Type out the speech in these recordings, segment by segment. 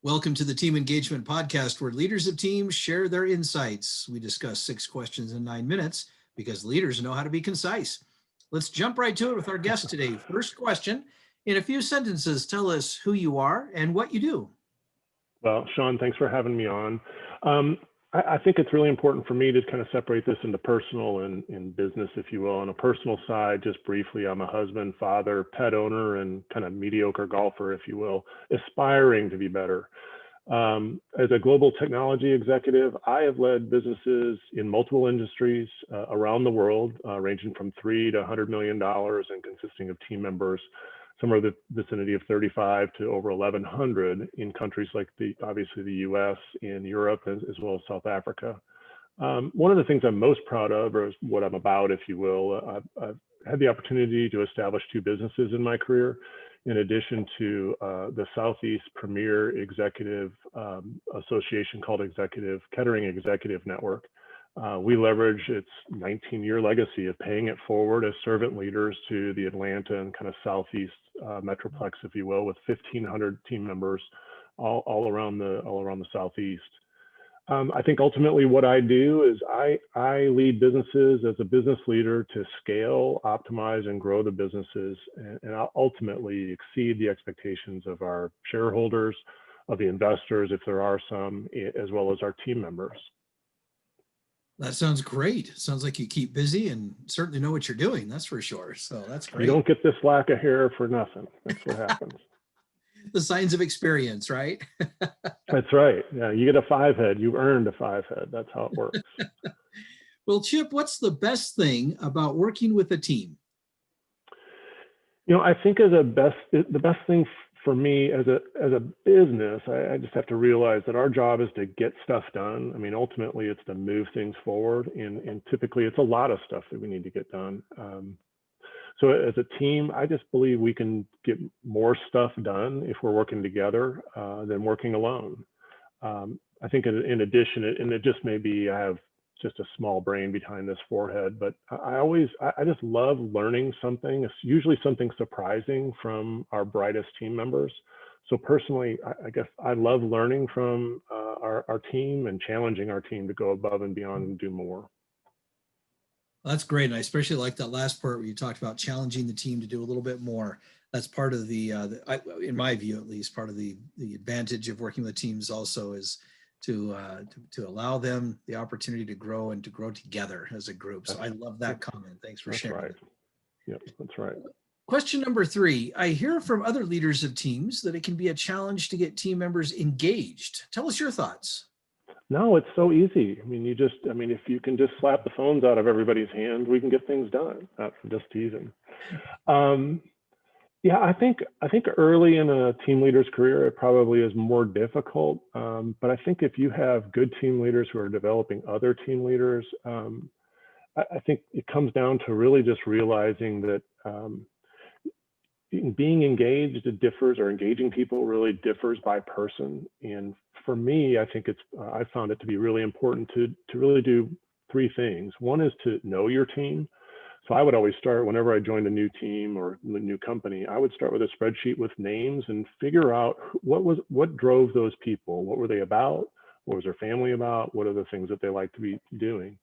Welcome to the Team Engagement Podcast, where leaders of teams share their insights. We discuss 6 questions in 9 minutes because leaders know how to be concise. Let's jump right to it with our guest today. First question, in a few sentences, tell us who you are and what you do. Well, Sean, thanks for having me on. I think it's really important for me to kind of separate this into personal and business, if you will. On a personal side, just briefly, I'm a husband, father, pet owner, and kind of mediocre golfer, if you will, aspiring to be better. As a global technology executive, I have led businesses in multiple industries around the world, ranging from $3 to $100 million and consisting of team members somewhere in the vicinity of 35 to over 1,100 in countries like obviously the US, in Europe, as well as South Africa. One of the things I'm most proud of, or what I'm about, if you will, I've had the opportunity to establish 2 businesses in my career, in addition to the Southeast Premier Executive Association called Kettering Executive Network. We leverage its 19-year legacy of paying it forward as servant leaders to the Atlanta and kind of Southeast Metroplex, if you will, with 1,500 team members all around the Southeast. I think ultimately what I do is I lead businesses as a business leader to scale, optimize, and grow the businesses, and I'll ultimately exceed the expectations of our shareholders, of the investors, if there are some, as well as our team members. That sounds great. Sounds like you keep busy and certainly know what you're doing. That's for sure. So that's great. You don't get this lack of hair for nothing. That's what happens. The signs of experience, right? That's right. Yeah, you get a 5 head. You earned a 5 head. That's how it works. Well, Chip, what's the best thing about working with a team? I think the best thing for me as a business, I just have to realize that our job is to get stuff done. I mean, ultimately, it's to move things forward, and typically, it's a lot of stuff that we need to get done. So as a team, I just believe we can get more stuff done if we're working together than working alone. I think in addition, and it just may be I have just a small brain behind this forehead, but I just love learning something. It's usually something surprising from our brightest team members. So personally, I guess I love learning from our team and challenging our team to go above and beyond and do more. That's great. And I especially like that last part where you talked about challenging the team to do a little bit more. That's part of in my view, at least, part of the advantage of working with teams also is to allow them the opportunity to grow and to grow together as a group. So I love that comment. Thanks for sharing. That's right. Yep, that's right. Question number 3. I hear from other leaders of teams that it can be a challenge to get team members engaged. Tell us your thoughts. No, it's so easy. I mean, if you can just slap the phones out of everybody's hand, we can get things done. Not just teasing. Yeah, I think early in a team leader's career, it probably is more difficult. But I think if you have good team leaders who are developing other team leaders, I think it comes down to really just realizing that being engaged, it differs, or engaging people really differs by person. And for me, I think I found it to be really important to really do 3 things. One is to know your team. So I would always start, whenever I joined a new team or a new company, I would start with a spreadsheet with names and figure out what drove those people. What were they about? What was their family about? What are the things that they like to be doing?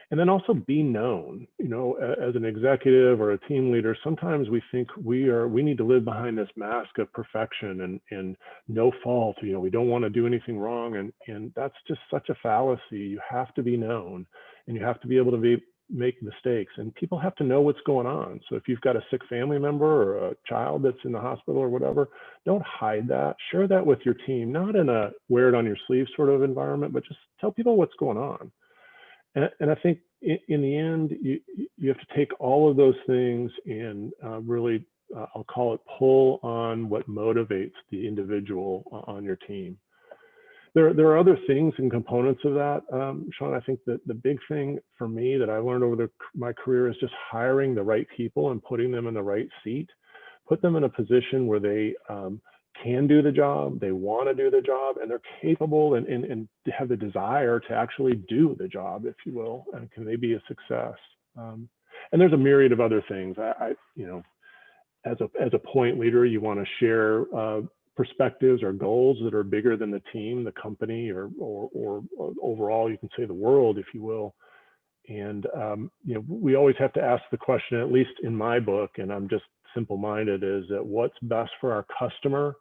And then also be known. As an executive or a team leader, sometimes we think we need to live behind this mask of perfection and no fault. We don't want to do anything wrong, and that's just such a fallacy. You have to be known, and you have to be able to make mistakes, and people have to know what's going on. So if you've got a sick family member or a child that's in the hospital or whatever, don't hide that. Share that with your team, not in a wear it on your sleeve sort of environment, but just tell people what's going on. And I think in the end, you have to take all of those things and really, I'll call it, pull on what motivates the individual on your team. There are other things and components of that, Sean. I think that the big thing for me that I learned over my career is just hiring the right people and putting them in the right seat, put them in a position where they can do the job, they want to do the job, and they're capable and have the desire to actually do the job, if you will, and can they be a success? And there's a myriad of other things. As a point leader, you want to share perspectives or goals that are bigger than the team, the company, or overall, you can say the world, if you will. And we always have to ask the question, at least in my book, and I'm just simple-minded, is that what's best for our customer,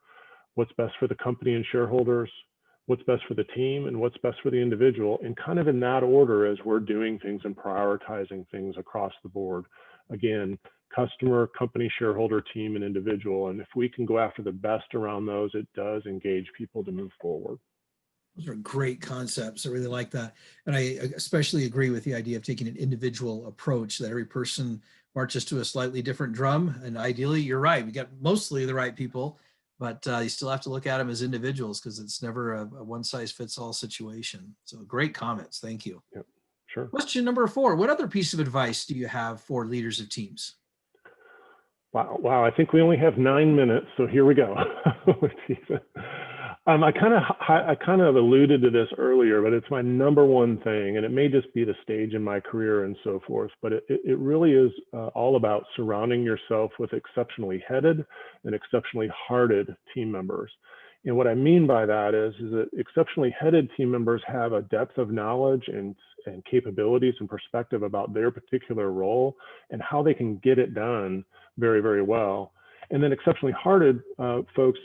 what's best for the company and shareholders, what's best for the team, and what's best for the individual, and kind of in that order as we're doing things and prioritizing things across the board. Again, customer, company, shareholder, team, and individual. And if we can go after the best around those, it does engage people to move forward. Those are great concepts. I really like that. And I especially agree with the idea of taking an individual approach, that every person marches to a slightly different drum. And ideally, you're right, we got mostly the right people, but you still have to look at them as individuals, because it's never a one size fits all situation. So great comments. Thank you. Yep, sure. Question number 4, what other piece of advice do you have for leaders of teams? Wow. I think we only have 9 minutes, so here we go. I kind of alluded to this earlier, but it's my number one thing, and it may just be the stage in my career and so forth, but it really is all about surrounding yourself with exceptionally headed and exceptionally hearted team members. And what I mean by that is that exceptionally headed team members have a depth of knowledge and capabilities and perspective about their particular role and how they can get it done very, very well. And then exceptionally hearted folks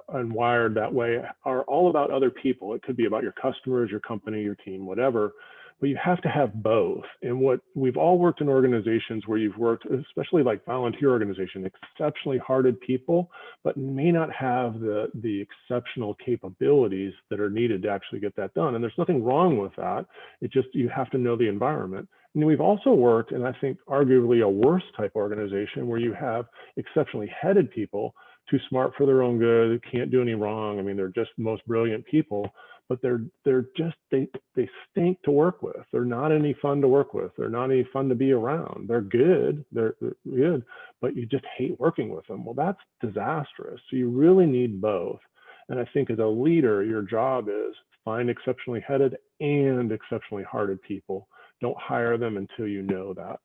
and wired that way are all about other people. It could be about your customers, your company, your team, whatever, but you have to have both. And what we've all worked in organizations where you've worked, especially like volunteer organization, exceptionally hearted people, but may not have the exceptional capabilities that are needed to actually get that done. And there's nothing wrong with that. It just, you have to know the environment. And we've also worked, and I think arguably a worse type organization, where you have exceptionally headed people, too smart for their own good, can't do any wrong. I mean, they're just the most brilliant people, but they stink to work with. They're not any fun to work with. They're not any fun to be around. They're good, but you just hate working with them. Well, that's disastrous. So you really need both. And I think as a leader, your job is find exceptionally headed and exceptionally hearted people. Don't hire them until you know that.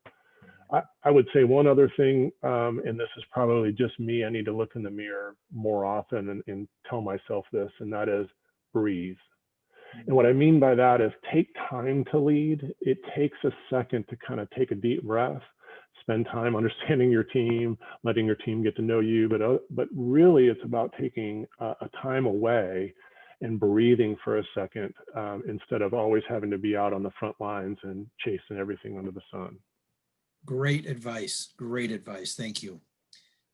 I would say one other thing, and this is probably just me, I need to look in the mirror more often and tell myself this, and that is breathe. And what I mean by that is take time to lead. It takes a second to kind of take a deep breath, spend time understanding your team, letting your team get to know you, but really it's about taking a time away and breathing for a second instead of always having to be out on the front lines and chasing everything under the sun. Great advice. Great advice. Thank you.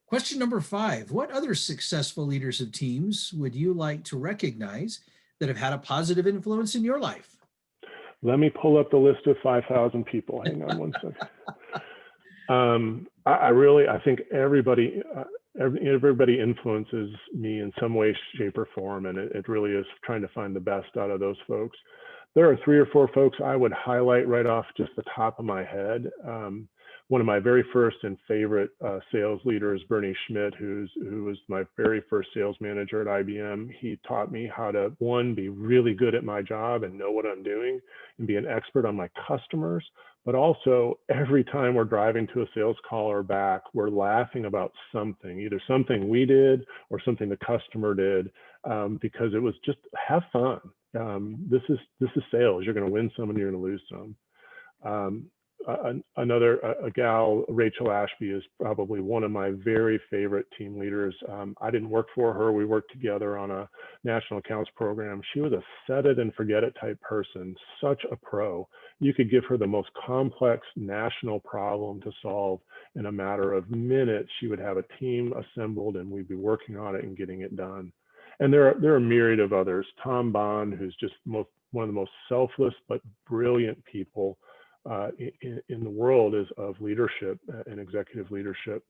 Question number 5, what other successful leaders of teams would you like to recognize that have had a positive influence in your life? Let me pull up the list of 5,000 people. Hang on one second. I think everybody influences me in some way, shape, or form, and it really is trying to find the best out of those folks. There are 3 or 4 folks I would highlight right off just the top of my head. One of my very first and favorite sales leaders, Bernie Schmidt, who was my very first sales manager at IBM. He taught me how to, one, be really good at my job and know what I'm doing and be an expert on my customers. But also, every time we're driving to a sales call or back, we're laughing about something, either something we did or something the customer did, because it was just have fun. This is sales. You're going to win some and you're going to lose some. A gal, Rachel Ashby, is probably one of my very favorite team leaders. I didn't work for her. We worked together on a national accounts program. She was a set it and forget it type person, such a pro. You could give her the most complex national problem to solve in a matter of minutes. She would have a team assembled and we'd be working on it and getting it done. And there are a myriad of others. Tom Bond, who's just one of the most selfless but brilliant people in the world of leadership and executive leadership.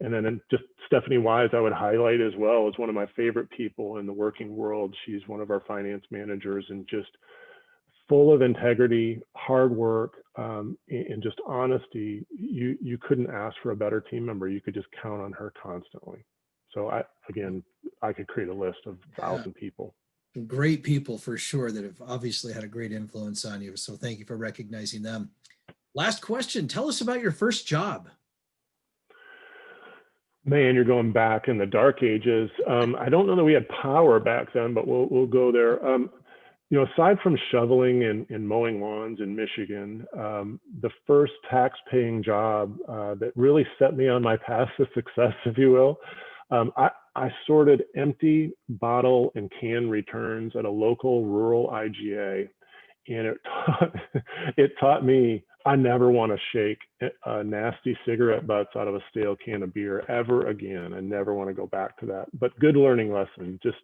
And then just Stephanie Wise, I would highlight as well, as one of my favorite people in the working world. She's one of our finance managers and just full of integrity, hard work, and just honesty. You couldn't ask for a better team member. You could just count on her constantly. So I could create a list of 1,000 people. Great people for sure that have obviously had a great influence on you. So thank you for recognizing them. Last question. Tell us about your first job. Man, you're going back in the dark ages. I don't know that we had power back then, but we'll go there. Aside from shoveling and mowing lawns in Michigan, the first tax-paying job that really set me on my path to success, if you will, I sorted empty bottle and can returns at a local rural IGA, and it taught me I never want to shake nasty cigarette butts out of a stale can of beer ever again. I never want to go back to that. But good learning lesson, just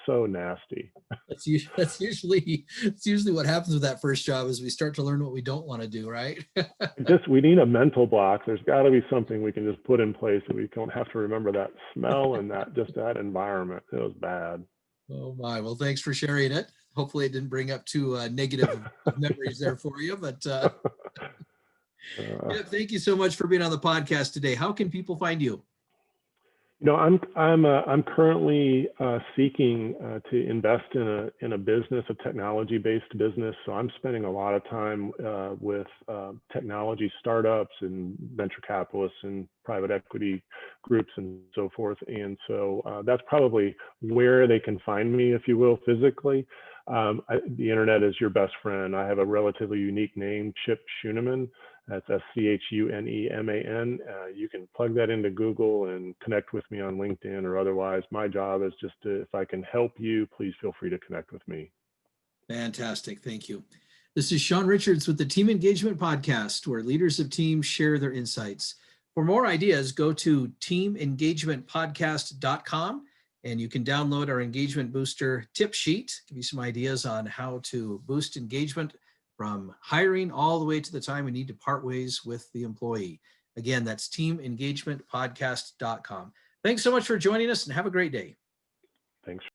so nasty. That's usually what happens with that first job is we start to learn what we don't want to do, right? We need a mental block. There's got to be something we can just put in place that we don't have to remember that smell and that environment. It was bad. Oh my, well, thanks for sharing it. Hopefully it didn't bring up too negative memories there for you, but yeah, thank you so much for being on the podcast today. How can people find you? I'm currently seeking to invest in a business, a technology-based business. So I'm spending a lot of time with technology startups and venture capitalists and private equity groups and so forth. And so that's probably where they can find me, if you will, physically. The internet is your best friend. I have a relatively unique name, Chip Schuneman. That's Schuneman. You can plug that into Google and connect with me on LinkedIn or otherwise. My job is just to, if I can help you, please feel free to connect with me. Fantastic. Thank you. This is Sean Richards with the Team Engagement Podcast, where leaders of teams share their insights. For more ideas, go to teamengagementpodcast.com and you can download our engagement booster tip sheet, give you some ideas on how to boost engagement from hiring all the way to the time we need to part ways with the employee. Again, that's teamengagementpodcast.com. Thanks so much for joining us and have a great day. Thanks.